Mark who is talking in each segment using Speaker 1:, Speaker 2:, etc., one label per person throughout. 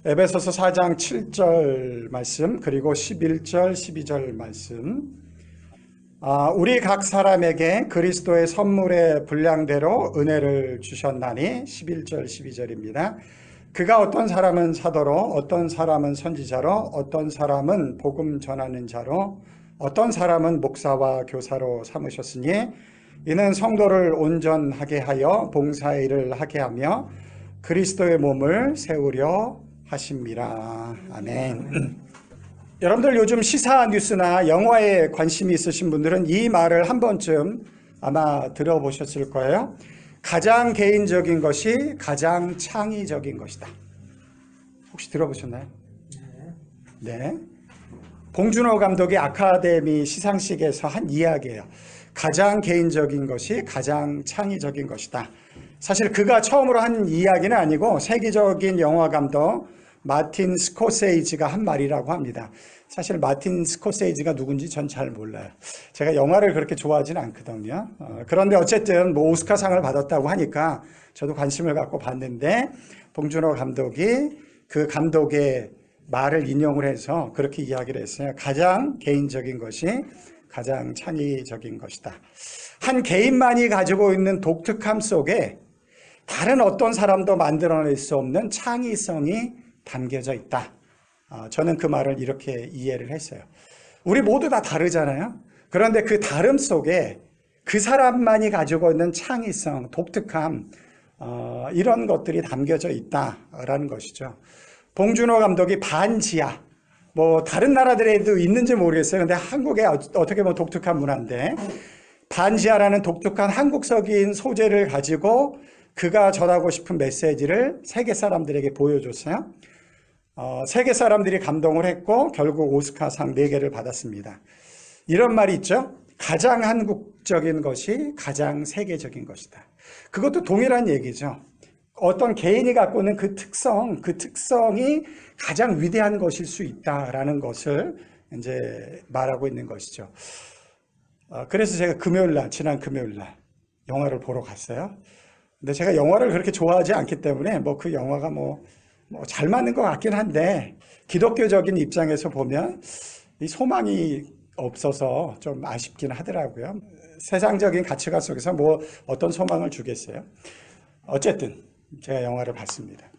Speaker 1: 에베소서 4장 7절 말씀 그리고 11절 12절 말씀. 우리 각 사람에게 그리스도의 선물의 분량대로 은혜를 주셨나니 11절 12절입니다. 그가 어떤 사람은 사도로, 어떤 사람은 선지자로, 어떤 사람은 복음 전하는 자로, 어떤 사람은 목사와 교사로 삼으셨으니 이는 성도를 온전하게 하여 봉사의 일을 하게 하며 그리스도의 몸을 세우려 하십니다. 아멘. 여러분들 요즘 시사 뉴스나 영화에 관심이 있으신 분들은 이 말을 한 번쯤 아마 들어보셨을 거예요. 가장 개인적인 것이 가장 창의적인 것이다. 혹시 들어보셨나요? 네. 봉준호 감독이 아카데미 시상식에서 한 이야기예요. 가장 개인적인 것이 가장 창의적인 것이다. 사실 그가 처음으로 한 이야기는 아니고 세계적인 영화 감독 마틴 스코세이지가 한 말이라고 합니다. 사실 마틴 스코세이지가 누군지 전 잘 몰라요. 제가 영화를 그렇게 좋아하지는 않거든요. 그런데 어쨌든 뭐 오스카상을 받았다고 하니까 저도 관심을 갖고 봤는데 봉준호 감독이 그 감독의 말을 인용을 해서 그렇게 이야기를 했어요. 가장 개인적인 것이 가장 창의적인 것이다. 한 개인만이 가지고 있는 독특함 속에 다른 어떤 사람도 만들어낼 수 없는 창의성이 담겨져 있다. 저는 그 말을 이렇게 이해를 했어요. 우리 모두 다 다르잖아요. 그런데 그 다름 속에 그 사람만이 가지고 있는 창의성, 독특함, 이런 것들이 담겨져 있다라는 것이죠. 봉준호 감독이 반지하, 뭐 다른 나라들에도 있는지 모르겠어요. 근데 한국에 어떻게 보면 독특한 문화인데 반지하라는 독특한 한국적인 소재를 가지고 그가 전하고 싶은 메시지를 세계 사람들에게 보여줬어요. 세계 사람들이 감동을 했고 결국 오스카상 4개를 받았습니다. 이런 말이 있죠. 가장 한국적인 것이 가장 세계적인 것이다. 그것도 동일한 얘기죠. 어떤 개인이 갖고 있는 그 특성이 가장 위대한 것일 수 있다라는 것을 이제 말하고 있는 것이죠. 그래서 제가 지난 금요일 날 영화를 보러 갔어요. 근데 제가 영화를 그렇게 좋아하지 않기 때문에 뭐 그 영화가 잘 맞는 것 같긴 한데 기독교적인 입장에서 보면 이 소망이 없어서 좀 아쉽긴 하더라고요. 세상적인 가치관 속에서 뭐 어떤 소망을 주겠어요. 어쨌든 제가 영화를 봤습니다.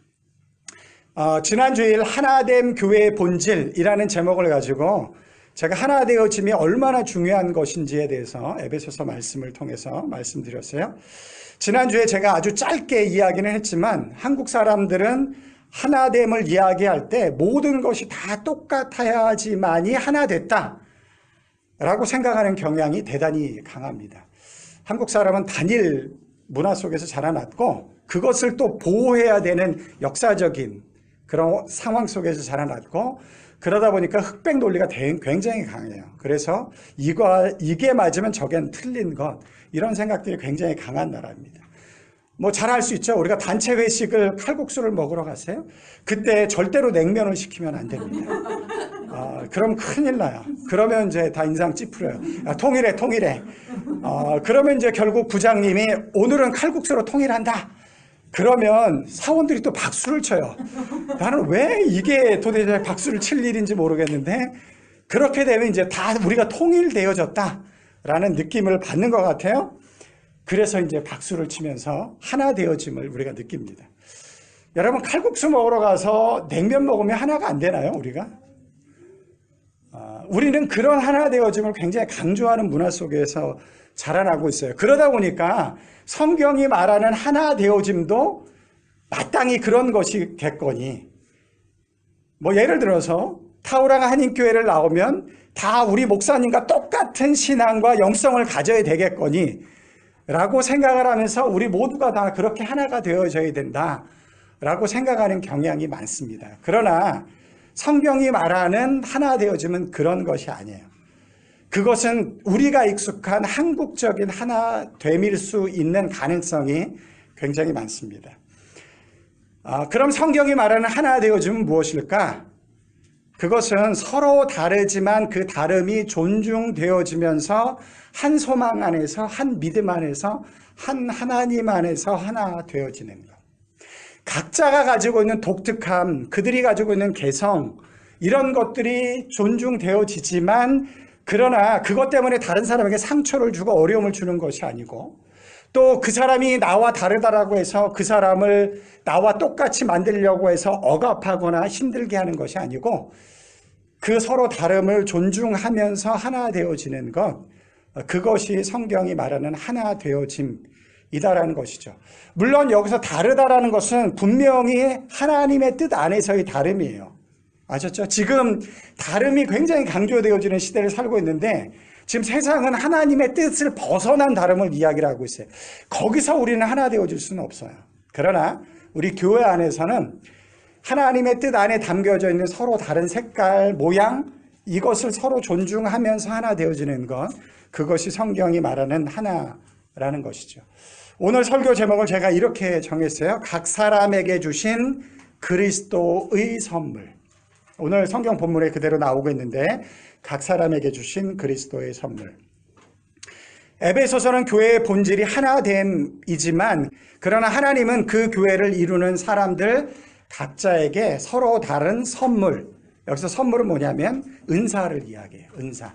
Speaker 1: 지난 주일 하나됨 교회의 본질이라는 제목을 가지고 제가 하나 되어짐이 얼마나 중요한 것인지에 대해서 에베소서 말씀을 통해서 말씀드렸어요. 지난주에 제가 아주 짧게 이야기는 했지만 한국 사람들은 하나됨을 이야기할 때 모든 것이 다 똑같아야지만이 하나 됐다 라고 생각하는 경향이 대단히 강합니다. 한국 사람은 단일 문화 속에서 자라났고 그것을 또 보호해야 되는 역사적인 그런 상황 속에서 자라났고 그러다 보니까 흑백 논리가 굉장히 강해요. 그래서 이게 맞으면 저겐 틀린 것, 이런 생각들이 굉장히 강한 나라입니다. 뭐 잘 알 수 있죠. 우리가 단체 회식을 칼국수를 먹으러 갔어요. 그때 절대로 냉면을 시키면 안 됩니다. 그럼 큰일 나요. 그러면 이제 다 인상 찌푸려요. 통일해. 그러면 이제 결국 부장님이 오늘은 칼국수로 통일한다. 그러면 사원들이 또 박수를 쳐요. 나는 왜 이게 도대체 박수를 칠 일인지 모르겠는데 그렇게 되면 이제 다 우리가 통일되어졌다라는 느낌을 받는 것 같아요. 그래서 이제 박수를 치면서 하나 되어짐을 우리가 느낍니다. 여러분 칼국수 먹으러 가서 냉면 먹으면 하나가 안 되나요, 우리가? 우리는 그런 하나 되어짐을 굉장히 강조하는 문화 속에서 자라나고 있어요. 그러다 보니까 성경이 말하는 하나 되어짐도 마땅히 그런 것이겠거니, 뭐 예를 들어서 타우라가 한인교회를 나오면 다 우리 목사님과 똑같은 신앙과 영성을 가져야 되겠거니 라고 생각을 하면서 우리 모두가 다 그렇게 하나가 되어져야 된다 라고 생각하는 경향이 많습니다. 그러나 성경이 말하는 하나 되어짐은 그런 것이 아니에요. 그것은 우리가 익숙한 한국적인 하나 되밀 수 있는 가능성이 굉장히 많습니다. 그럼 성경이 말하는 하나 되어짐은 무엇일까? 그것은 서로 다르지만 그 다름이 존중되어지면서 한 소망 안에서, 한 믿음 안에서, 한 하나님 안에서 하나 되어지는 것. 각자가 가지고 있는 독특함, 그들이 가지고 있는 개성, 이런 것들이 존중되어지지만, 그러나 그것 때문에 다른 사람에게 상처를 주고 어려움을 주는 것이 아니고, 또 그 사람이 나와 다르다라고 해서 그 사람을 나와 똑같이 만들려고 해서 억압하거나 힘들게 하는 것이 아니고, 그 서로 다름을 존중하면서 하나 되어지는 것, 그것이 성경이 말하는 하나 되어짐이다라는 것이죠. 물론 여기서 다르다라는 것은 분명히 하나님의 뜻 안에서의 다름이에요. 아셨죠? 지금 다름이 굉장히 강조되어지는 시대를 살고 있는데, 지금 세상은 하나님의 뜻을 벗어난 다름을 이야기를 하고 있어요. 거기서 우리는 하나 되어질 수는 없어요. 그러나 우리 교회 안에서는 하나님의 뜻 안에 담겨져 있는 서로 다른 색깔, 모양, 이것을 서로 존중하면서 하나 되어지는 것, 그것이 성경이 말하는 하나라는 것이죠. 오늘 설교 제목을 제가 이렇게 정했어요. 각 사람에게 주신 그리스도의 선물. 오늘 성경 본문에 그대로 나오고 있는데, 각 사람에게 주신 그리스도의 선물. 에베소서는 교회의 본질이 하나됨이지만, 그러나 하나님은 그 교회를 이루는 사람들 각자에게 서로 다른 선물, 여기서 선물은 뭐냐면 은사를 이야기해요. 은사.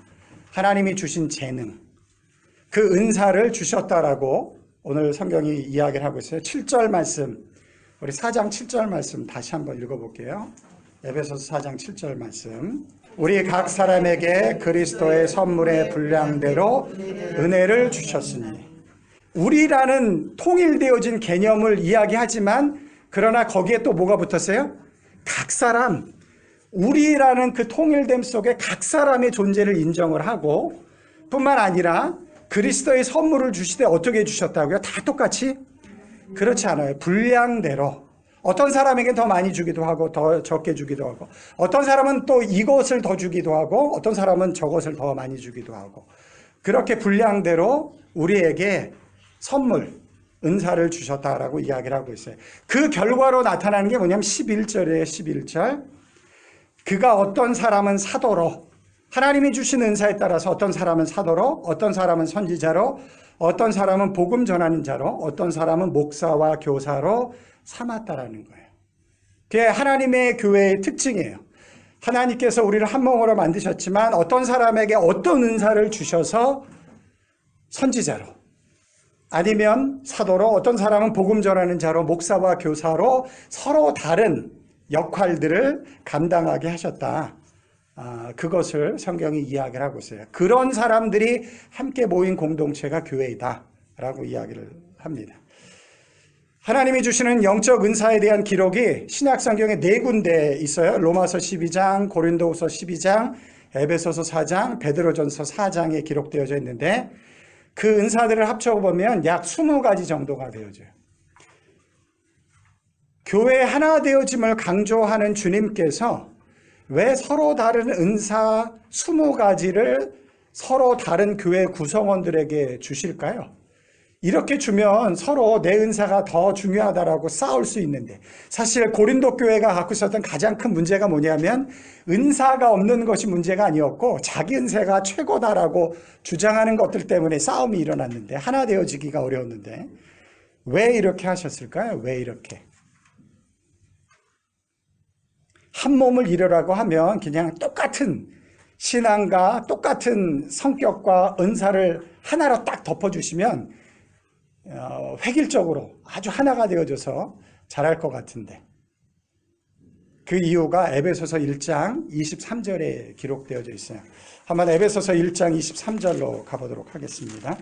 Speaker 1: 하나님이 주신 재능, 그 은사를 주셨다라고 오늘 성경이 이야기를 하고 있어요. 7절 말씀, 우리 4장 7절 말씀 다시 한번 읽어볼게요. 에베소서 4장 7절 말씀. 우리 각 사람에게 그리스도의 선물의 분량대로 은혜를 주셨으니. 우리라는 통일되어진 개념을 이야기하지만, 그러나 거기에 또 뭐가 붙었어요? 각 사람. 우리라는 그 통일됨 속에 각 사람의 존재를 인정을 하고, 뿐만 아니라 그리스도의 선물을 주시되 어떻게 주셨다고요? 다 똑같이? 그렇지 않아요. 분량대로. 어떤 사람에게 더 많이 주기도 하고 더 적게 주기도 하고, 어떤 사람은 또 이것을 더 주기도 하고 어떤 사람은 저것을 더 많이 주기도 하고, 그렇게 분량대로 우리에게 선물, 은사를 주셨다라고 이야기를 하고 있어요. 그 결과로 나타나는 게 뭐냐면 11절이에요. 11절. 그가 어떤 사람은 사도로, 하나님이 주신 은사에 따라서 어떤 사람은 사도로, 어떤 사람은 선지자로, 어떤 사람은 복음 전하는 자로, 어떤 사람은 목사와 교사로 삼았다라는 거예요. 그게 하나님의 교회의 특징이에요. 하나님께서 우리를 한 몸으로 만드셨지만 어떤 사람에게 어떤 은사를 주셔서 선지자로, 아니면 사도로, 어떤 사람은 복음 전하는 자로, 목사와 교사로 서로 다른 역할들을 감당하게 하셨다. 그것을 성경이 이야기를 하고 있어요. 그런 사람들이 함께 모인 공동체가 교회이다 라고 이야기를 합니다. 하나님이 주시는 영적 은사에 대한 기록이 신약 성경에 4군데 있어요. 로마서 12장, 고린도후서 12장, 에베소서 4장, 베드로전서 4장에 기록되어져 있는데, 그 은사들을 합쳐보면 약 20가지 정도가 되어져요. 교회 하나 되어짐을 강조하는 주님께서 왜 서로 다른 은사 20가지를 서로 다른 교회 구성원들에게 주실까요? 이렇게 주면 서로 내 은사가 더 중요하다라고 싸울 수 있는데, 사실 고린도 교회가 갖고 있었던 가장 큰 문제가 뭐냐면 은사가 없는 것이 문제가 아니었고 자기 은사가 최고다라고 주장하는 것들 때문에 싸움이 일어났는데, 하나 되어지기가 어려웠는데, 왜 이렇게 하셨을까요? 왜 이렇게? 한 몸을 이루라고 하면 그냥 똑같은 신앙과 똑같은 성격과 은사를 하나로 딱 덮어주시면 획일적으로 아주 하나가 되어져서 잘할 것 같은데, 그 이유가 에베소서 1장 23절에 기록되어져 있어요. 한번 에베소서 1장 23절로 가보도록 하겠습니다.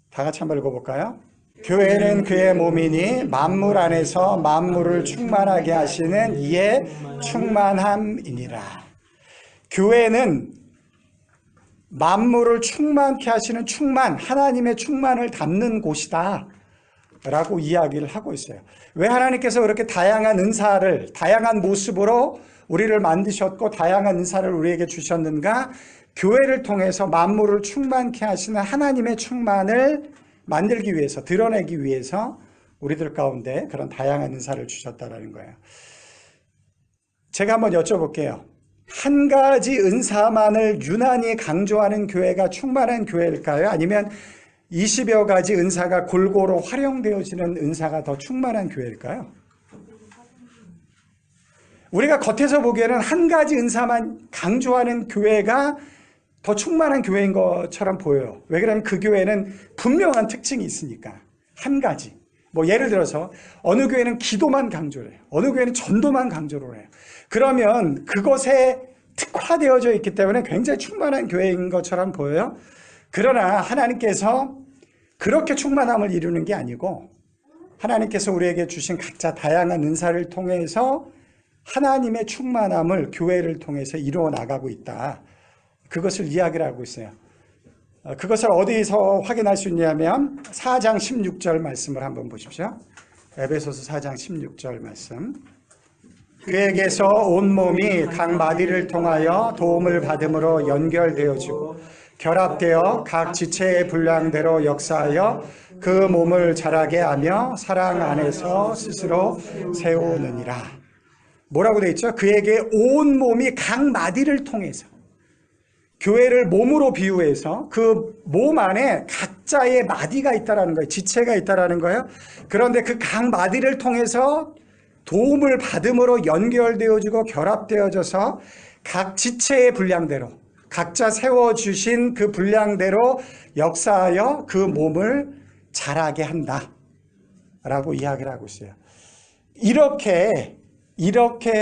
Speaker 1: 다 같이 한번 읽어볼까요? 교회는 그의 몸이니 만물 안에서 만물을 충만하게 하시는 이의 충만함이니라. 교회는 만물을 충만케 하시는 충만, 하나님의 충만을 담는 곳이다 라고 이야기를 하고 있어요. 왜 하나님께서 그렇게 다양한 은사를 다양한 모습으로 우리를 만드셨고 다양한 은사를 우리에게 주셨는가? 교회를 통해서 만물을 충만케 하시는 하나님의 충만을 만들기 위해서, 드러내기 위해서 우리들 가운데 그런 다양한 은사를 주셨다라는 거예요. 제가 한번 여쭤볼게요. 한 가지 은사만을 유난히 강조하는 교회가 충만한 교회일까요? 아니면 20여 가지 은사가 골고루 활용되어지는 은사가 더 충만한 교회일까요? 우리가 겉에서 보기에는 한 가지 은사만 강조하는 교회가 더 충만한 교회인 것처럼 보여요. 왜 그러냐면 그 교회는 분명한 특징이 있으니까. 한 가지. 뭐 예를 들어서 어느 교회는 기도만 강조를 해요. 어느 교회는 전도만 강조를 해요. 그러면 그것에 특화되어져 있기 때문에 굉장히 충만한 교회인 것처럼 보여요. 그러나 하나님께서 그렇게 충만함을 이루는 게 아니고 하나님께서 우리에게 주신 각자 다양한 은사를 통해서 하나님의 충만함을 교회를 통해서 이루어 나가고 있다. 그것을 이야기를 하고 있어요. 그것을 어디서 확인할 수 있냐면 4장 16절 말씀을 한번 보십시오. 에베소서 4장 16절 말씀. 그에게서 온몸이 각 마디를 통하여 도움을 받음으로 연결되어지고 결합되어 각 지체의 분량대로 역사하여 그 몸을 자라게 하며 사랑 안에서 스스로 세우느니라. 뭐라고 되어 있죠? 그에게 온몸이 각 마디를 통해서, 교회를 몸으로 비유해서 그 몸 안에 각자의 마디가 있다라는 거예요. 지체가 있다라는 거예요. 그런데 그 각 마디를 통해서 도움을 받음으로 연결되어지고 결합되어져서 각 지체의 분량대로, 각자 세워주신 그 분량대로 역사하여 그 몸을 자라게 한다 라고 이야기를 하고 있어요. 이렇게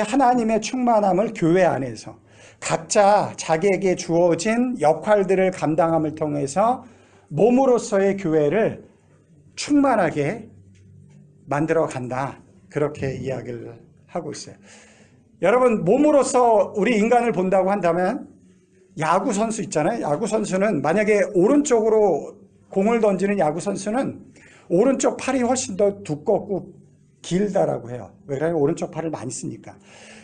Speaker 1: 하나님의 충만함을 교회 안에서 각자 자기에게 주어진 역할들을 감당함을 통해서 몸으로서의 교회를 충만하게 만들어 간다. 그렇게 이야기를 하고 있어요. 여러분, 몸으로서 우리 인간을 본다고 한다면 야구 선수 있잖아요. 야구 선수는 만약에 오른쪽으로 공을 던지는 야구 선수는 오른쪽 팔이 훨씬 더 두껍고 길다라고 해요. 왜 그러냐면 오른쪽 팔을 많이 쓰니까.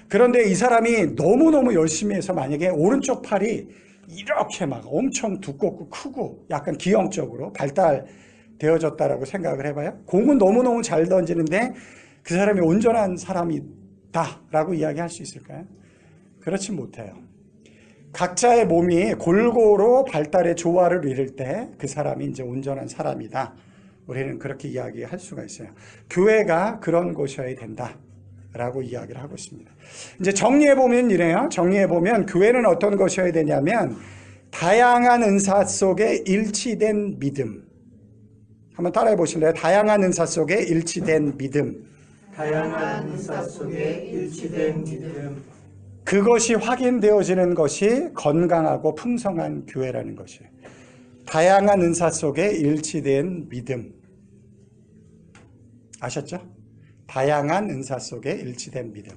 Speaker 1: 그런데 이 사람이 너무너무 열심히 해서 만약에 오른쪽 팔이 이렇게 막 엄청 두껍고 크고 약간 기형적으로 발달되어졌다라고 생각을 해봐요. 공은 너무너무 잘 던지는데 그 사람이 온전한 사람이다라고 이야기할 수 있을까요? 그렇지 못해요. 각자의 몸이 골고루 발달의 조화를 이룰 때 그 사람이 이제 온전한 사람이다. 우리는 그렇게 이야기할 수가 있어요. 교회가 그런 곳이어야 된다라고 이야기를 하고 있습니다. 이제 정리해보면 이래요. 정리해보면 교회는 어떤 것이어야 되냐면 다양한 은사 속에 일치된 믿음. 한번 따라해 보실래요? 다양한 은사 속에 일치된 믿음.
Speaker 2: 다양한 은사 속에 일치된 믿음.
Speaker 1: 그것이 확인되어지는 것이 건강하고 풍성한 교회라는 것이에요. 다양한 은사 속에 일치된 믿음. 아셨죠? 다양한 은사 속에 일치된 믿음.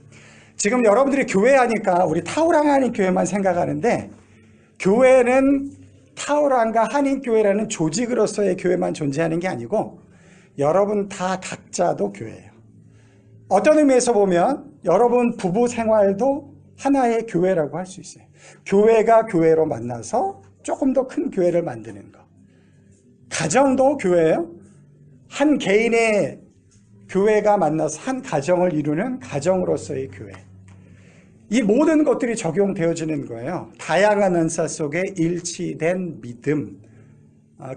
Speaker 1: 지금 여러분들이 교회 하니까 우리 타우랑 한인교회만 생각하는데 교회는 타우랑과 한인교회라는 조직으로서의 교회만 존재하는 게 아니고 여러분 다 각자도 교회예요. 어떤 의미에서 보면 여러분 부부 생활도 하나의 교회라고 할 수 있어요. 교회가 교회로 만나서 조금 더 큰 교회를 만드는 것. 가정도 교회예요. 한 개인의 교회가 만나서 한 가정을 이루는 가정으로서의 교회. 이 모든 것들이 적용되어지는 거예요. 다양한 은사 속에 일치된 믿음.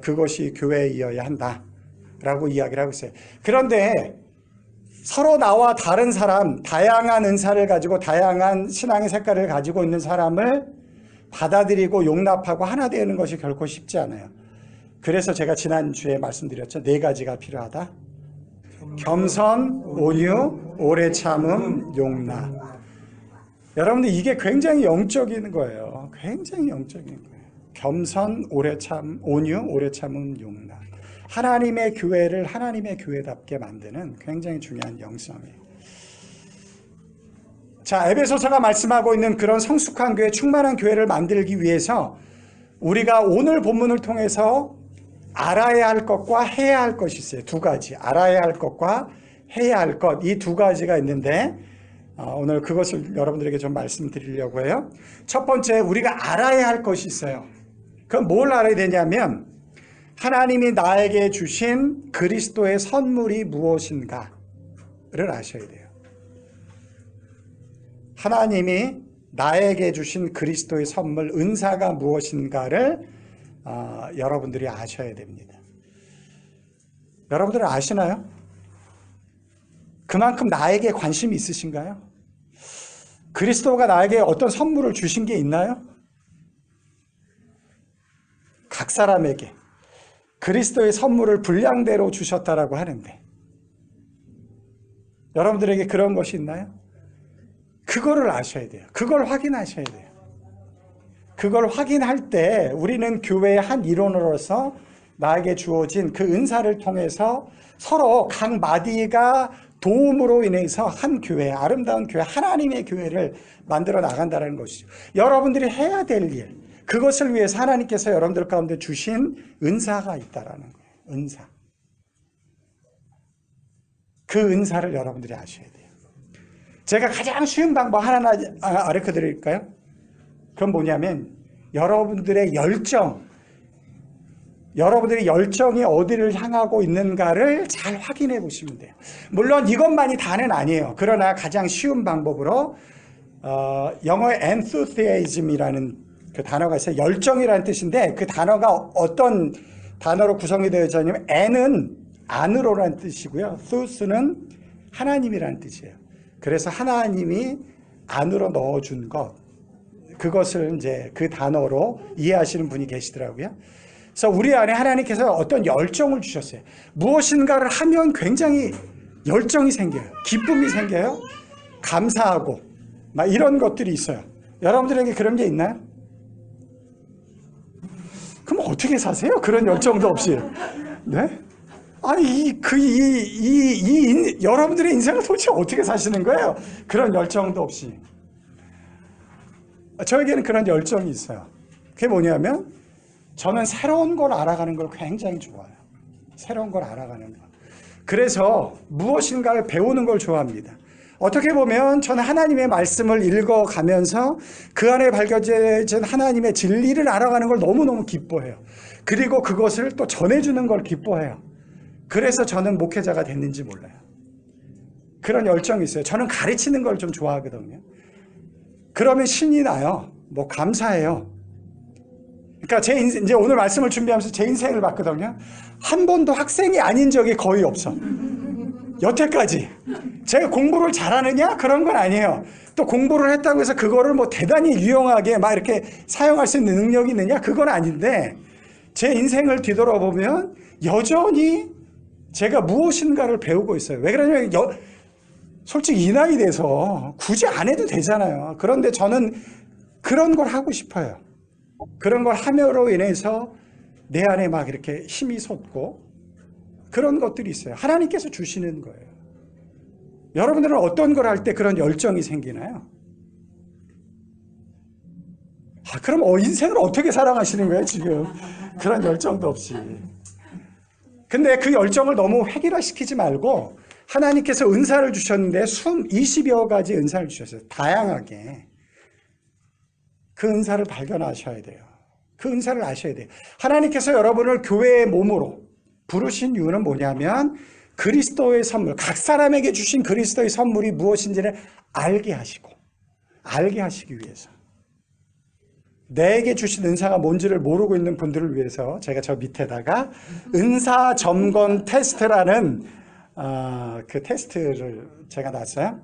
Speaker 1: 그것이 교회이어야 한다라고 이야기를 하고 있어요. 그런데 서로 나와 다른 사람, 다양한 은사를 가지고 다양한 신앙의 색깔을 가지고 있는 사람을 받아들이고 용납하고 하나 되는 것이 결코 쉽지 않아요. 그래서 제가 지난주에 말씀드렸죠. 4가지가 필요하다. 겸손, 온유, 오래 참음, 용납. 여러분들 이게 굉장히 영적인 거예요. 굉장히 영적인 거예요. 겸손, 오래 참, 온유, 오래 참음, 용납. 하나님의 교회를 하나님의 교회답게 만드는 굉장히 중요한 영성이에요. 자, 에베소서가 말씀하고 있는 그런 성숙한 교회, 충만한 교회를 만들기 위해서 우리가 오늘 본문을 통해서 알아야 할 것과 해야 할 것이 있어요. 2가지. 알아야 할 것과 해야 할 것. 이 2가지가 있는데 오늘 그것을 여러분들에게 좀 말씀드리려고 해요. 첫 번째, 우리가 알아야 할 것이 있어요. 그럼 뭘 알아야 되냐면 하나님이 나에게 주신 그리스도의 선물이 무엇인가를 아셔야 돼요. 하나님이 나에게 주신 그리스도의 선물, 은사가 무엇인가를 여러분들이 아셔야 됩니다. 여러분들은 아시나요? 그만큼 나에게 관심이 있으신가요? 그리스도가 나에게 어떤 선물을 주신 게 있나요? 각 사람에게 그리스도의 선물을 분량대로 주셨다라고 하는데 여러분들에게 그런 것이 있나요? 그거를 아셔야 돼요. 그걸 확인하셔야 돼요. 그걸 확인할 때 우리는 교회의 한 일원으로서 나에게 주어진 그 은사를 통해서 서로 각 마디가 도움으로 인해서 한 교회, 아름다운 교회, 하나님의 교회를 만들어 나간다는 것이죠. 여러분들이 해야 될 일, 그것을 위해서 하나님께서 여러분들 가운데 주신 은사가 있다라는 거예요. 은사. 그 은사를 여러분들이 아셔야 돼요. 제가 가장 쉬운 방법 하나 가르쳐 드릴까요? 그건 뭐냐면 여러분들의 열정이 어디를 향하고 있는가를 잘 확인해 보시면 돼요. 물론 이것만이 다는 아니에요. 그러나 가장 쉬운 방법으로 영어의 enthusiasm이라는 그 단어가 있어요. 열정이라는 뜻인데 그 단어가 어떤 단어로 구성이 되어져 있냐면 N은 안으로라는 뜻이고요. thus는 하나님이라는 뜻이에요. 그래서 하나님이 안으로 넣어준 것, 그것을 이제 그 단어로 이해하시는 분이 계시더라고요. 그래서 우리 안에 하나님께서 어떤 열정을 주셨어요. 무엇인가를 하면 굉장히 열정이 생겨요. 기쁨이 생겨요. 감사하고 막 이런 것들이 있어요. 여러분들에게 그런 게 있나요? 그럼 어떻게 사세요? 그런 열정도 없이. 네? 아니, 여러분들의 인생을 도대체 어떻게 사시는 거예요? 그런 열정도 없이. 저에게는 그런 열정이 있어요. 그게 뭐냐면, 저는 새로운 걸 알아가는 걸 굉장히 좋아해요. 새로운 걸 알아가는 거. 그래서 무엇인가를 배우는 걸 좋아합니다. 어떻게 보면 저는 하나님의 말씀을 읽어가면서 그 안에 밝혀진 하나님의 진리를 알아가는 걸 너무너무 기뻐해요. 그리고 그것을 또 전해주는 걸 기뻐해요. 그래서 저는 목회자가 됐는지 몰라요. 그런 열정이 있어요. 저는 가르치는 걸 좀 좋아하거든요. 그러면 신이 나요. 뭐 감사해요. 그러니까 이제 오늘 말씀을 준비하면서 제 인생을 봤거든요. 한 번도 학생이 아닌 적이 거의 없어. 여태까지. 제가 공부를 잘하느냐? 그런 건 아니에요. 또 공부를 했다고 해서 그거를 뭐 대단히 유용하게 막 이렇게 사용할 수 있는 능력이 있느냐? 그건 아닌데 제 인생을 뒤돌아보면 여전히 제가 무엇인가를 배우고 있어요. 왜 그러냐면 솔직히 이 나이 돼서 굳이 안 해도 되잖아요. 그런데 저는 그런 걸 하고 싶어요. 그런 걸 함으로 인해서 내 안에 막 이렇게 힘이 솟고 그런 것들이 있어요. 하나님께서 주시는 거예요. 여러분들은 어떤 걸 할 때 그런 열정이 생기나요? 그럼 인생을 어떻게 살아가시는 거예요, 지금? 그런 열정도 없이. 근데 그 열정을 너무 획일화시키지 말고 하나님께서 은사를 주셨는데 20여 가지 은사를 주셨어요. 다양하게. 그 은사를 발견하셔야 돼요. 그 은사를 아셔야 돼요. 하나님께서 여러분을 교회의 몸으로 부르신 이유는 뭐냐면 그리스도의 선물, 각 사람에게 주신 그리스도의 선물이 무엇인지를 알게 하시기 위해서. 내게 주신 은사가 뭔지를 모르고 있는 분들을 위해서 제가 저 밑에다가 은사 점검 테스트라는 그 테스트를 제가 놨어요.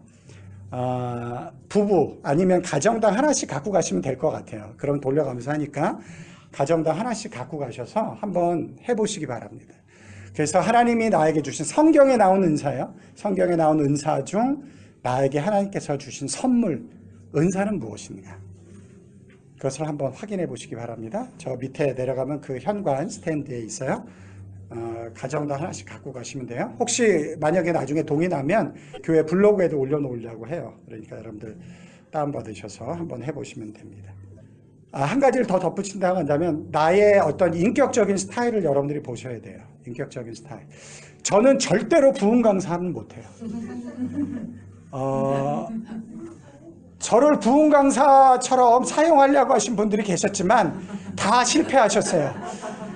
Speaker 1: 부부 아니면 가정당 하나씩 갖고 가시면 될 것 같아요. 그럼 돌려가면서 하니까 가정당 하나씩 갖고 가셔서 한번 해보시기 바랍니다. 그래서 하나님이 나에게 주신 성경에 나온 은사요. 성경에 나온 은사 중 나에게 하나님께서 주신 선물, 은사는 무엇인가? 그것을 한번 확인해 보시기 바랍니다. 저 밑에 내려가면 그 현관 스탠드에 있어요. 가정당 하나씩 갖고 가시면 돼요. 혹시 만약에 나중에 동의 나면 교회 블로그에도 올려놓으려고 해요. 그러니까 여러분들 다운받으셔서 한번 해보시면 됩니다. 한 가지를 더 덧붙인다고 한다면 나의 어떤 인격적인 스타일을 여러분들이 보셔야 돼요. 인격적인 스타일. 저는 절대로 부흥 강사는 못해요. 저를 부흥 강사처럼 사용하려고 하신 분들이 계셨지만 다 실패하셨어요.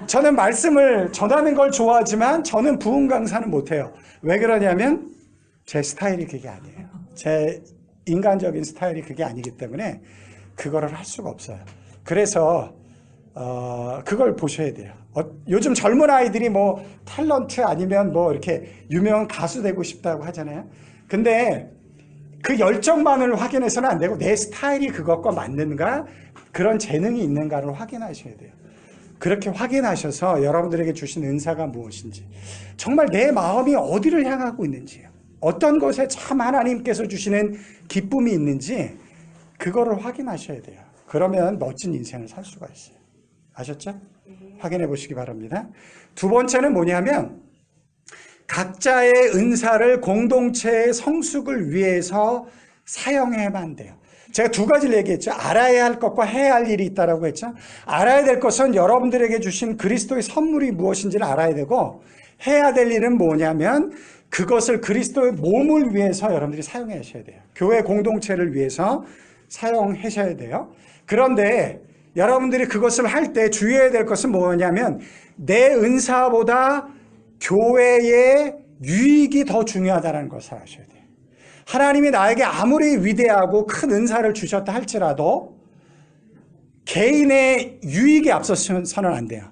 Speaker 1: 저는 말씀을 전하는 걸 좋아하지만 저는 부흥 강사는 못해요. 왜 그러냐면 제 스타일이 그게 아니에요. 제 인간적인 스타일이 그게 아니기 때문에 그거를 할 수가 없어요. 그래서 그걸 보셔야 돼요. 요즘 젊은 아이들이 뭐 탤런트 아니면 뭐 이렇게 유명한 가수 되고 싶다고 하잖아요. 근데 그 열정만을 확인해서는 안 되고 내 스타일이 그것과 맞는가, 그런 재능이 있는가를 확인하셔야 돼요. 그렇게 확인하셔서 여러분들에게 주신 은사가 무엇인지, 정말 내 마음이 어디를 향하고 있는지, 어떤 것에 참 하나님께서 주시는 기쁨이 있는지 그거를 확인하셔야 돼요. 그러면 멋진 인생을 살 수가 있어요. 아셨죠? 확인해 보시기 바랍니다. 두 번째는 뭐냐면 각자의 은사를 공동체의 성숙을 위해서 사용해야만 돼요. 제가 두 가지를 얘기했죠. 알아야 할 것과 해야 할 일이 있다고 했죠. 알아야 될 것은 여러분들에게 주신 그리스도의 선물이 무엇인지를 알아야 되고, 해야 될 일은 뭐냐면 그것을 그리스도의 몸을 위해서 여러분들이 사용하셔야 돼요. 교회 공동체를 위해서 사용하셔야 돼요. 그런데 여러분들이 그것을 할 때 주의해야 될 것은 뭐냐면 내 은사보다 교회의 유익이 더 중요하다는 것을 아셔야 돼요. 하나님이 나에게 아무리 위대하고 큰 은사를 주셨다 할지라도 개인의 유익이 앞서서는 안 돼요.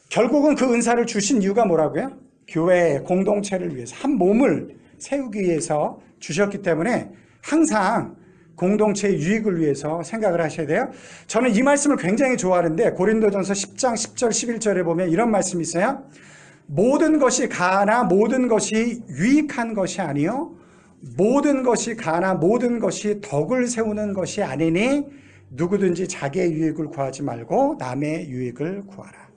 Speaker 1: 결국은 그 은사를 주신 이유가 뭐라고요? 교회 공동체를 위해서, 한 몸을 세우기 위해서 주셨기 때문에 항상 공동체의 유익을 위해서 생각을 하셔야 돼요. 저는 이 말씀을 굉장히 좋아하는데 고린도전서 10장 10절 11절에 보면 이런 말씀이 있어요. 모든 것이 가나 모든 것이 유익한 것이 아니요 모든 것이 가나 모든 것이 덕을 세우는 것이 아니니 누구든지 자기의 유익을 구하지 말고 남의 유익을 구하라.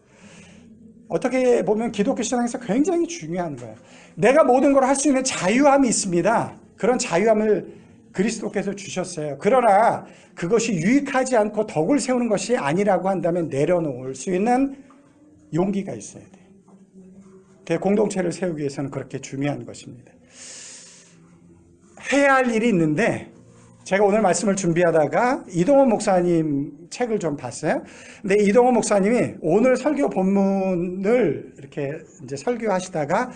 Speaker 1: 어떻게 보면 기독교 신앙에서 굉장히 중요한 거예요. 내가 모든 걸 할 수 있는 자유함이 있습니다. 그런 자유함을 그리스도께서 주셨어요. 그러나 그것이 유익하지 않고 덕을 세우는 것이 아니라고 한다면 내려놓을 수 있는 용기가 있어야 돼요. 공동체를 세우기 위해서는 그렇게 중요한 것입니다. 해야 할 일이 있는데 제가 오늘 말씀을 준비하다가 이동원 목사님 책을 좀 봤어요. 근데 이동원 목사님이 오늘 설교 본문을 이렇게 이제 설교하시다가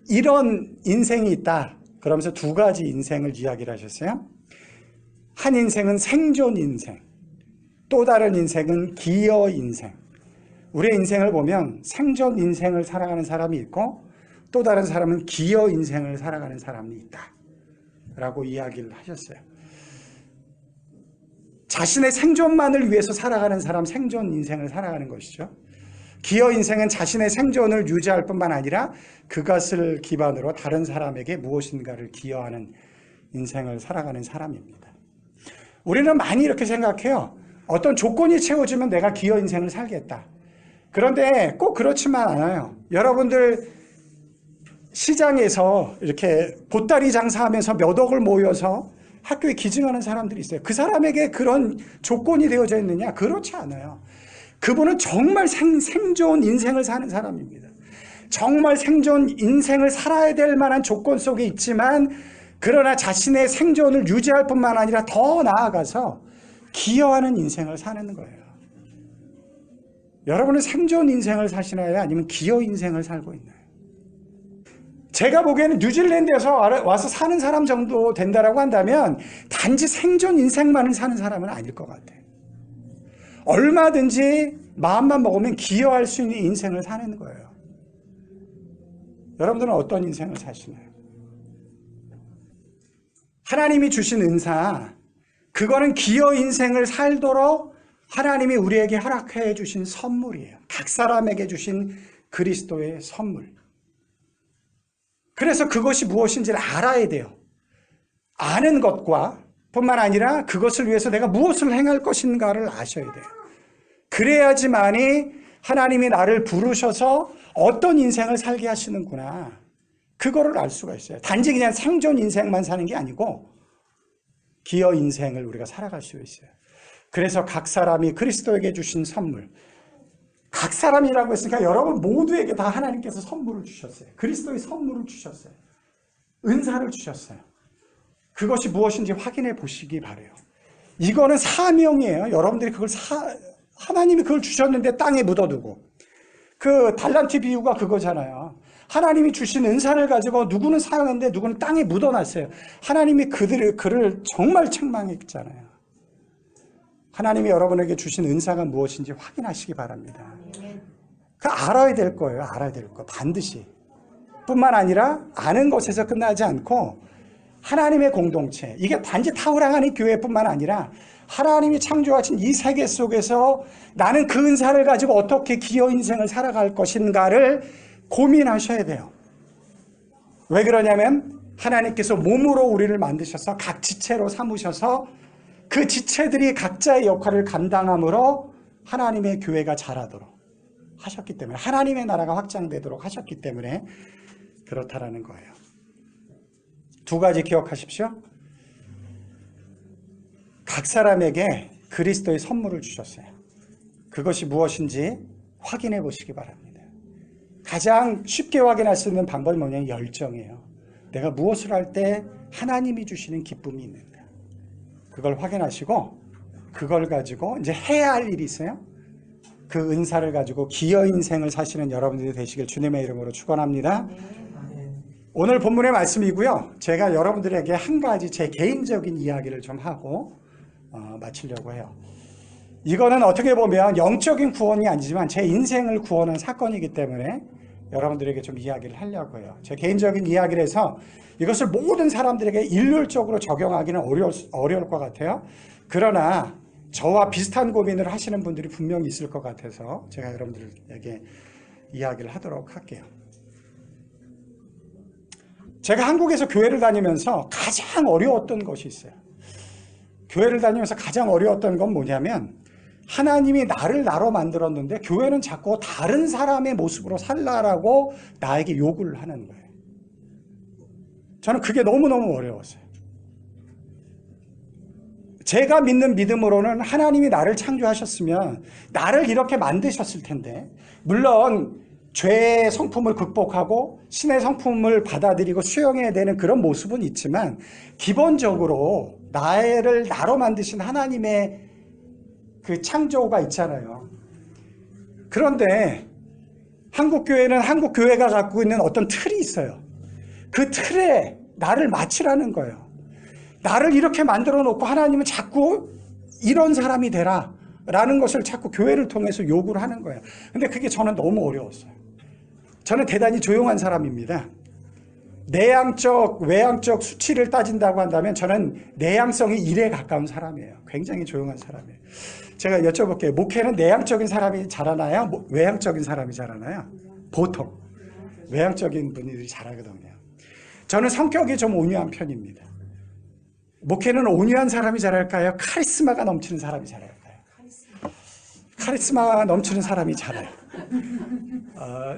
Speaker 1: 이런 인생이 있다 그러면서 두 가지 인생을 이야기를 하셨어요. 한 인생은 생존 인생, 또 다른 인생은 기여 인생. 우리의 인생을 보면 생존 인생을 살아가는 사람이 있고 또 다른 사람은 기여 인생을 살아가는 사람이 있다 라고 이야기를 하셨어요. 자신의 생존만을 위해서 살아가는 사람, 생존 인생을 살아가는 것이죠. 기여 인생은 자신의 생존을 유지할 뿐만 아니라 그것을 기반으로 다른 사람에게 무엇인가를 기여하는 인생을 살아가는 사람입니다. 우리는 많이 이렇게 생각해요. 어떤 조건이 채워지면 내가 기여 인생을 살겠다. 그런데 꼭 그렇지만 않아요. 여러분들 시장에서 이렇게 보따리 장사하면서 몇 억을 모여서 학교에 기증하는 사람들이 있어요. 그 사람에게 그런 조건이 되어져 있느냐? 그렇지 않아요. 그분은 정말 생존 인생을 사는 사람입니다. 정말 생존 인생을 살아야 될 만한 조건 속에 있지만 그러나 자신의 생존을 유지할 뿐만 아니라 더 나아가서 기여하는 인생을 사는 거예요. 여러분은 생존 인생을 사시나요? 아니면 기여 인생을 살고 있나요? 제가 보기에는 뉴질랜드에서 와서 사는 사람 정도 된다라고 한다면 단지 생존 인생만을 사는 사람은 아닐 것 같아요. 얼마든지 마음만 먹으면 기여할 수 있는 인생을 사는 거예요. 여러분들은 어떤 인생을 사시나요? 하나님이 주신 은사, 그거는 기여 인생을 살도록 하나님이 우리에게 허락해 주신 선물이에요. 각 사람에게 주신 그리스도의 선물. 그래서 그것이 무엇인지를 알아야 돼요. 아는 것과 뿐만 아니라 그것을 위해서 내가 무엇을 행할 것인가를 아셔야 돼요. 그래야지만이 하나님이 나를 부르셔서 어떤 인생을 살게 하시는구나. 그거를 알 수가 있어요. 단지 그냥 생존 인생만 사는 게 아니고 기여 인생을 우리가 살아갈 수 있어요. 그래서 각 사람이 그리스도에게 주신 선물, 각 사람이라고 했으니까 여러분 모두에게 다 하나님께서 선물을 주셨어요. 그리스도의 선물을 주셨어요. 은사를 주셨어요. 그것이 무엇인지 확인해 보시기 바라요. 이거는 사명이에요. 여러분들이 그걸 하나님이 그걸 주셨는데 땅에 묻어두고, 그 달란트 비유가 그거잖아요. 하나님이 주신 은사를 가지고 누구는 사용했는데 누구는 땅에 묻어놨어요. 하나님이 그를 정말 책망했잖아요. 하나님이 여러분에게 주신 은사가 무엇인지 확인하시기 바랍니다. 그 알아야 될 거예요. 알아야 될 거. 반드시. 뿐만 아니라 아는 것에서 끝나지 않고 하나님의 공동체, 이게 단지 타우랑하니 교회뿐만 아니라 하나님이 창조하신 이 세계 속에서 나는 그 은사를 가지고 어떻게 기여 인생을 살아갈 것인가를 고민하셔야 돼요. 왜 그러냐면 하나님께서 몸으로 우리를 만드셔서 각 지체로 삼으셔서 그 지체들이 각자의 역할을 감당함으로 하나님의 교회가 자라도록 하셨기 때문에, 하나님의 나라가 확장되도록 하셨기 때문에 그렇다라는 거예요. 두 가지 기억하십시오. 각 사람에게 그리스도의 선물을 주셨어요. 그것이 무엇인지 확인해 보시기 바랍니다. 가장 쉽게 확인할 수 있는 방법이 뭐냐면 열정이에요. 내가 무엇을 할 때 하나님이 주시는 기쁨이 있는가. 그걸 확인하시고 그걸 가지고 이제 해야 할 일이 있어요. 그 은사를 가지고 기여 인생을 사시는 여러분들이 되시길 주님의 이름으로 축원합니다. 오늘 본문의 말씀이고요. 제가 여러분들에게 한 가지 제 개인적인 이야기를 좀 하고 마치려고 해요. 이거는 어떻게 보면 영적인 구원이 아니지만 제 인생을 구원한 사건이기 때문에 여러분들에게 좀 이야기를 하려고 해요. 제 개인적인 이야기를 해서 이것을 모든 사람들에게 일률적으로 적용하기는 어려울 것 같아요. 그러나 저와 비슷한 고민을 하시는 분들이 분명히 있을 것 같아서 제가 여러분들에게 이야기를 하도록 할게요. 제가 한국에서 교회를 다니면서 가장 어려웠던 것이 있어요. 교회를 다니면서 가장 어려웠던 건 뭐냐면 하나님이 나를 나로 만들었는데 교회는 자꾸 다른 사람의 모습으로 살라라고 나에게 요구를 하는 거예요. 저는 그게 너무너무 어려웠어요. 제가 믿는 믿음으로는 하나님이 나를 창조하셨으면 나를 이렇게 만드셨을 텐데, 물론 죄의 성품을 극복하고 신의 성품을 받아들이고 수용해야 되는 그런 모습은 있지만 기본적으로 나를 나로 만드신 하나님의 그 창조가 있잖아요. 그런데 한국교회는 한국교회가 갖고 있는 어떤 틀이 있어요. 그 틀에 나를 맞추라는 거예요. 나를 이렇게 만들어 놓고 하나님은 자꾸 이런 사람이 되라 라는 것을 자꾸 교회를 통해서 요구를 하는 거예요. 근데 그게 저는 너무 어려웠어요. 저는 대단히 조용한 사람입니다. 내향적, 외향적 수치를 따진다고 한다면 저는 내향성이 1에 가까운 사람이에요. 굉장히 조용한 사람이에요. 제가 여쭤볼게요. 목회는 내향적인 사람이 잘하나요? 외향적인 사람이 잘하나요? 보통 외향적인 분들이 잘하거든요. 저는 성격이 좀 온유한 편입니다. 목회는 온유한 사람이 잘할까요? 카리스마가 넘치는 사람이 잘할까요? 카리스마가 넘치는 사람이 잘해요.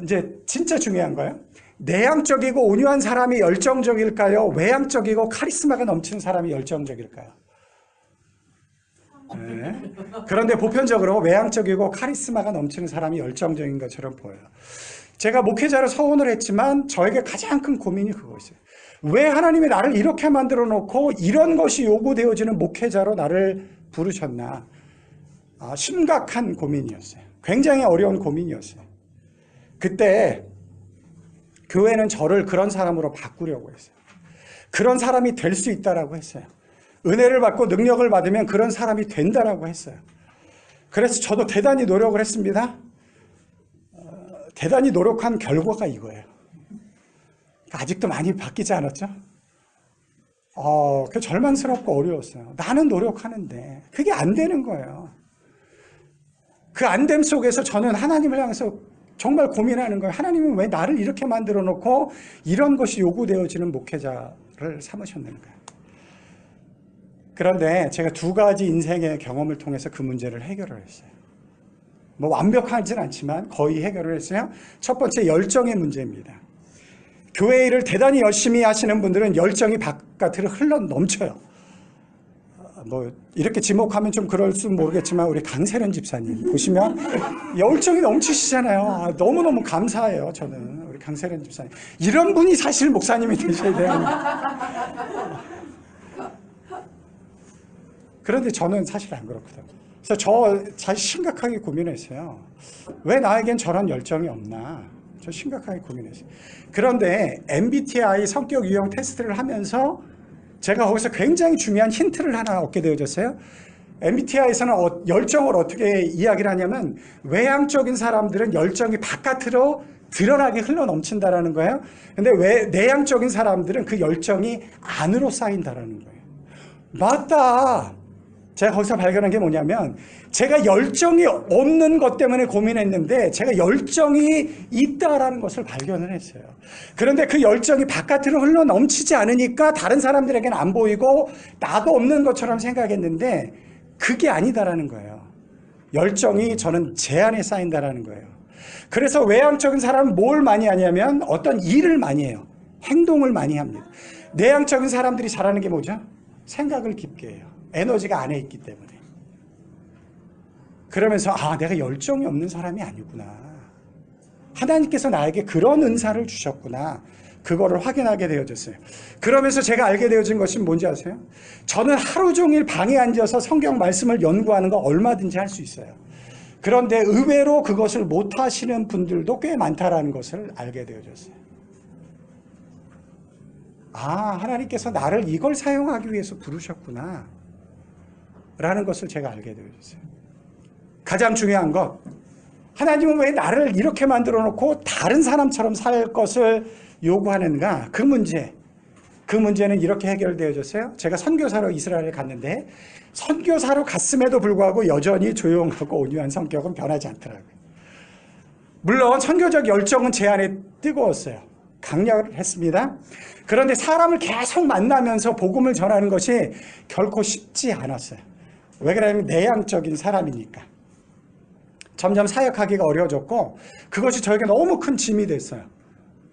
Speaker 1: 이제 진짜 중요한 거예요. 내향적이고 온유한 사람이 열정적일까요? 외향적이고 카리스마가 넘치는 사람이 열정적일까요? 네. 그런데 보편적으로 외향적이고 카리스마가 넘치는 사람이 열정적인 것처럼 보여요. 제가 목회자로 서원을 했지만 저에게 가장 큰 고민이 그거였어요. 왜 하나님이 나를 이렇게 만들어 놓고 이런 것이 요구되어지는 목회자로 나를 부르셨나? 심각한 고민이었어요. 굉장히 어려운 고민이었어요. 그때 교회는 저를 그런 사람으로 바꾸려고 했어요. 그런 사람이 될 수 있다라고 했어요. 은혜를 받고 능력을 받으면 그런 사람이 된다라고 했어요. 그래서 저도 대단히 노력을 했습니다. 대단히 노력한 결과가 이거예요. 아직도 많이 바뀌지 않았죠? 그 절망스럽고 어려웠어요. 나는 노력하는데 그게 안 되는 거예요. 그 안됨 속에서 저는 하나님을 향해서 정말 고민하는 거예요. 하나님은 왜 나를 이렇게 만들어 놓고 이런 것이 요구되어지는 목회자를 삼으셨는가? 그런데 제가 두 가지 인생의 경험을 통해서 그 문제를 해결을 했어요. 뭐 완벽하진 않지만 거의 해결을 했어요. 첫 번째, 열정의 문제입니다. 교회 일을 대단히 열심히 하시는 분들은 열정이 바깥으로 흘러 넘쳐요. 뭐 이렇게 지목하면 좀 그럴지 모르겠지만 우리 강세련 집사님 보시면 열정이 넘치시잖아요. 너무너무 감사해요. 저는 우리 강세련 집사님, 이런 분이 사실 목사님이 되셔야 돼요. 그런데 저는 사실 안 그렇거든요. 그래서 저 사실 심각하게 고민했어요. 왜 나에겐 저런 열정이 없나? 저 심각하게 고민했어요. 그런데 MBTI 성격 유형 테스트를 하면서 제가 거기서 굉장히 중요한 힌트를 하나 얻게 되어졌어요. MBTI에서는 열정을 어떻게 이야기를 하냐면 외향적인 사람들은 열정이 바깥으로 드러나게 흘러넘친다라는 거예요. 근데 내향적인 사람들은 그 열정이 안으로 쌓인다라는 거예요. 맞다. 제가 거기서 발견한 게 뭐냐면 제가 열정이 없는 것 때문에 고민했는데 제가 열정이 있다라는 것을 발견을 했어요. 그런데 그 열정이 바깥으로 흘러넘치지 않으니까 다른 사람들에게는 안 보이고 나도 없는 것처럼 생각했는데 그게 아니다라는 거예요. 열정이 저는 제 안에 쌓인다라는 거예요. 그래서 외향적인 사람은 뭘 많이 하냐면 어떤 일을 많이 해요. 행동을 많이 합니다. 내향적인 사람들이 잘하는 게 뭐죠? 생각을 깊게 해요. 에너지가 안에 있기 때문에. 그러면서 내가 열정이 없는 사람이 아니구나. 하나님께서 나에게 그런 은사를 주셨구나. 그거를 확인하게 되어졌어요. 그러면서 제가 알게 되어진 것이 뭔지 아세요? 저는 하루 종일 방에 앉아서 성경 말씀을 연구하는 거 얼마든지 할 수 있어요. 그런데 의외로 그것을 못하시는 분들도 꽤 많다라는 것을 알게 되어졌어요. 하나님께서 나를 이걸 사용하기 위해서 부르셨구나 라는 것을 제가 알게 되어졌어요. 가장 중요한 것, 하나님은 왜 나를 이렇게 만들어 놓고 다른 사람처럼 살 것을 요구하는가? 그 문제는 이렇게 해결되어졌어요. 제가 선교사로 이스라엘에 갔는데 선교사로 갔음에도 불구하고 여전히 조용하고 온유한 성격은 변하지 않더라고요. 물론 선교적 열정은 제 안에 뜨거웠어요. 강렬했습니다. 그런데 사람을 계속 만나면서 복음을 전하는 것이 결코 쉽지 않았어요. 왜 그러냐면 내향적인 사람이니까. 점점 사역하기가 어려워졌고 그것이 저에게 너무 큰 짐이 됐어요.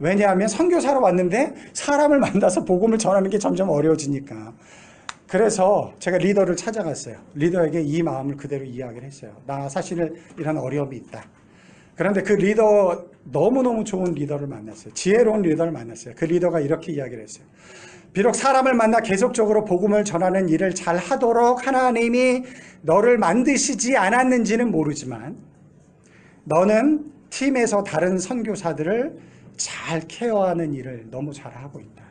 Speaker 1: 왜냐하면 선교사로 왔는데 사람을 만나서 복음을 전하는 게 점점 어려워지니까. 그래서 제가 리더를 찾아갔어요. 리더에게 이 마음을 그대로 이야기를 했어요. 나 사실 이런 어려움이 있다. 그런데 그 리더, 너무너무 좋은 리더를 만났어요. 지혜로운 리더를 만났어요. 그 리더가 이렇게 이야기를 했어요. 비록 사람을 만나 계속적으로 복음을 전하는 일을 잘 하도록 하나님이 너를 만드시지 않았는지는 모르지만 너는 팀에서 다른 선교사들을 잘 케어하는 일을 너무 잘하고 있다.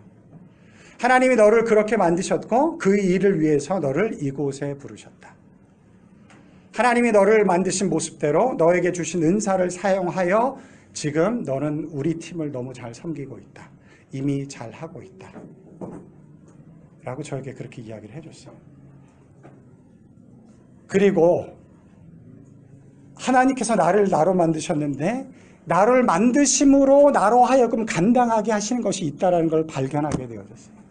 Speaker 1: 하나님이 너를 그렇게 만드셨고 그 일을 위해서 너를 이곳에 부르셨다. 하나님이 너를 만드신 모습대로 너에게 주신 은사를 사용하여 지금 너는 우리 팀을 너무 잘 섬기고 있다. 이미 잘하고 있다. 라고 저에게 그렇게 이야기를 해줬어요. 그리고 하나님께서 나를 나로 만드셨는데 나를 만드심으로 나로 하여금 감당하게 하시는 것이 있다는 걸 발견하게 되어졌어요.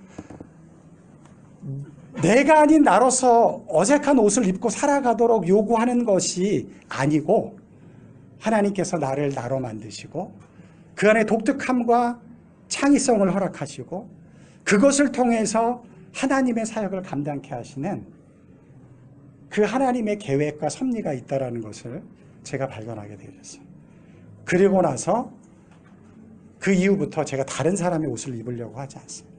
Speaker 1: 내가 아닌 나로서 어색한 옷을 입고 살아가도록 요구하는 것이 아니고 하나님께서 나를 나로 만드시고 그 안에 독특함과 창의성을 허락하시고 그것을 통해서 하나님의 사역을 감당케 하시는 그 하나님의 계획과 섭리가 있다는 것을 제가 발견하게 되었어요. 그리고 나서 그 이후부터 제가 다른 사람의 옷을 입으려고 하지 않습니다.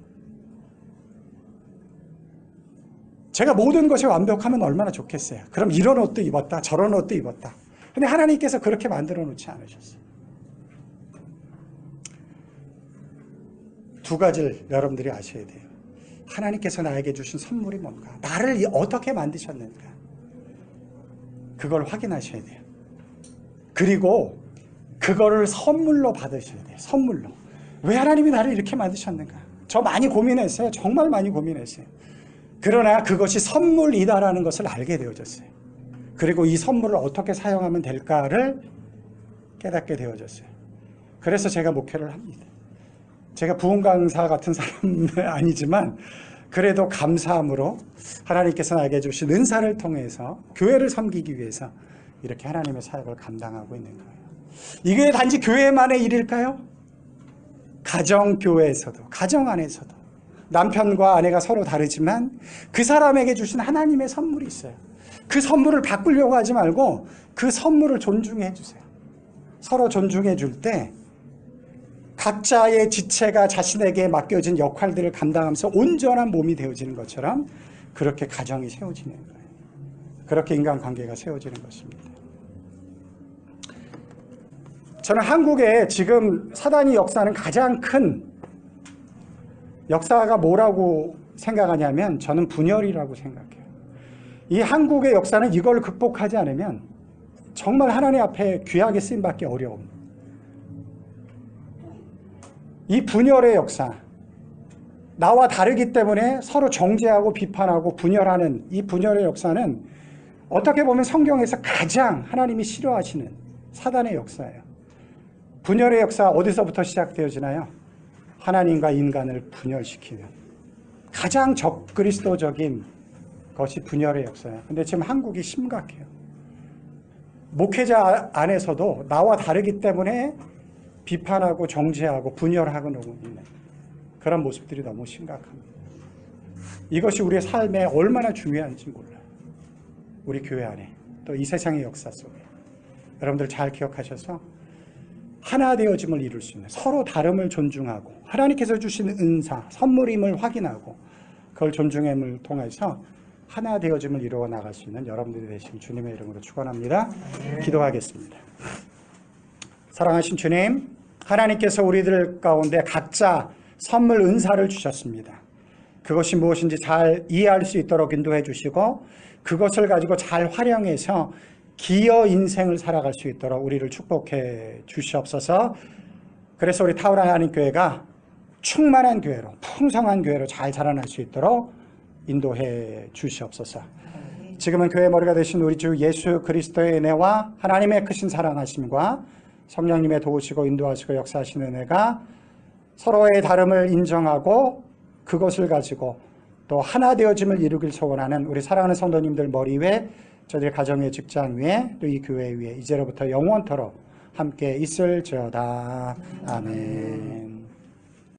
Speaker 1: 제가 모든 것이 완벽하면 얼마나 좋겠어요. 그럼 이런 옷도 입었다, 저런 옷도 입었다. 근데 하나님께서 그렇게 만들어 놓지 않으셨어요. 두 가지를 여러분들이 아셔야 돼요. 하나님께서 나에게 주신 선물이 뭔가, 나를 어떻게 만드셨는가, 그걸 확인하셔야 돼요. 그리고 그거를 선물로 받으셔야 돼요. 선물로. 왜 하나님이 나를 이렇게 만드셨는가? 저 많이 고민했어요. 정말 많이 고민했어요. 그러나 그것이 선물이다라는 것을 알게 되어졌어요. 그리고 이 선물을 어떻게 사용하면 될까를 깨닫게 되어졌어요. 그래서 제가 목회를 합니다. 제가 부흥 강사 같은 사람은 아니지만 그래도 감사함으로 하나님께서 나에게 주신 은사를 통해서 교회를 섬기기 위해서 이렇게 하나님의 사역을 감당하고 있는 거예요. 이게 단지 교회만의 일일까요? 가정교회에서도, 가정 안에서도 남편과 아내가 서로 다르지만 그 사람에게 주신 하나님의 선물이 있어요. 그 선물을 바꾸려고 하지 말고 그 선물을 존중해 주세요. 서로 존중해 줄 때 각자의 지체가 자신에게 맡겨진 역할들을 감당하면서 온전한 몸이 되어지는 것처럼 그렇게 가정이 세워지는 거예요. 그렇게 인간관계가 세워지는 것입니다. 저는 한국에 지금 사단이 역사하는 가장 큰 역사가 뭐라고 생각하냐면 저는 분열이라고 생각해요. 이 한국의 역사는 이걸 극복하지 않으면 정말 하나님 앞에 귀하게 쓰임받기 어려운 이 분열의 역사, 나와 다르기 때문에 서로 정죄하고 비판하고 분열하는 이 분열의 역사는 어떻게 보면 성경에서 가장 하나님이 싫어하시는 사단의 역사예요. 분열의 역사 어디서부터 시작되어지나요? 하나님과 인간을 분열시키는 가장 적그리스도적인 것이 분열의 역사예요. 근데 지금 한국이 심각해요. 목회자 안에서도 나와 다르기 때문에 비판하고 정죄하고 분열하고 있는 그런 모습들이 너무 심각합니다. 이것이 우리의 삶에 얼마나 중요한지 몰라요. 우리 교회 안에 또 이 세상의 역사 속에 여러분들 잘 기억하셔서 하나 되어짐을 이룰 수 있는, 서로 다름을 존중하고 하나님께서 주신 은사, 선물임을 확인하고 그걸 존중함을 통해서 하나 되어짐을 이루어 나갈 수 있는 여러분들이 되신 주님의 이름으로 축원합니다. 기도하겠습니다. 사랑하신 주님, 하나님께서 우리들 가운데 각자 선물 은사를 주셨습니다. 그것이 무엇인지 잘 이해할 수 있도록 인도해 주시고 그것을 가지고 잘 활용해서 기여 인생을 살아갈 수 있도록 우리를 축복해 주시옵소서. 그래서 우리 타우라 하나님 교회가 충만한 교회로, 풍성한 교회로 잘 자라날 수 있도록 인도해 주시옵소서. 지금은 교회 머리가 되신 우리 주 예수 그리스도의 은혜와 하나님의 크신 사랑하심과 성령님의 도우시고 인도하시고 역사하시는 은혜가 서로의 다름을 인정하고 그것을 가지고 또 하나 되어짐을 이루길 소원하는 우리 사랑하는 성도님들 머리 위에, 저희들 가정의 직장 위에, 또 이 교회 위에 이제로부터 영원토록 함께 있을지어다. 아멘.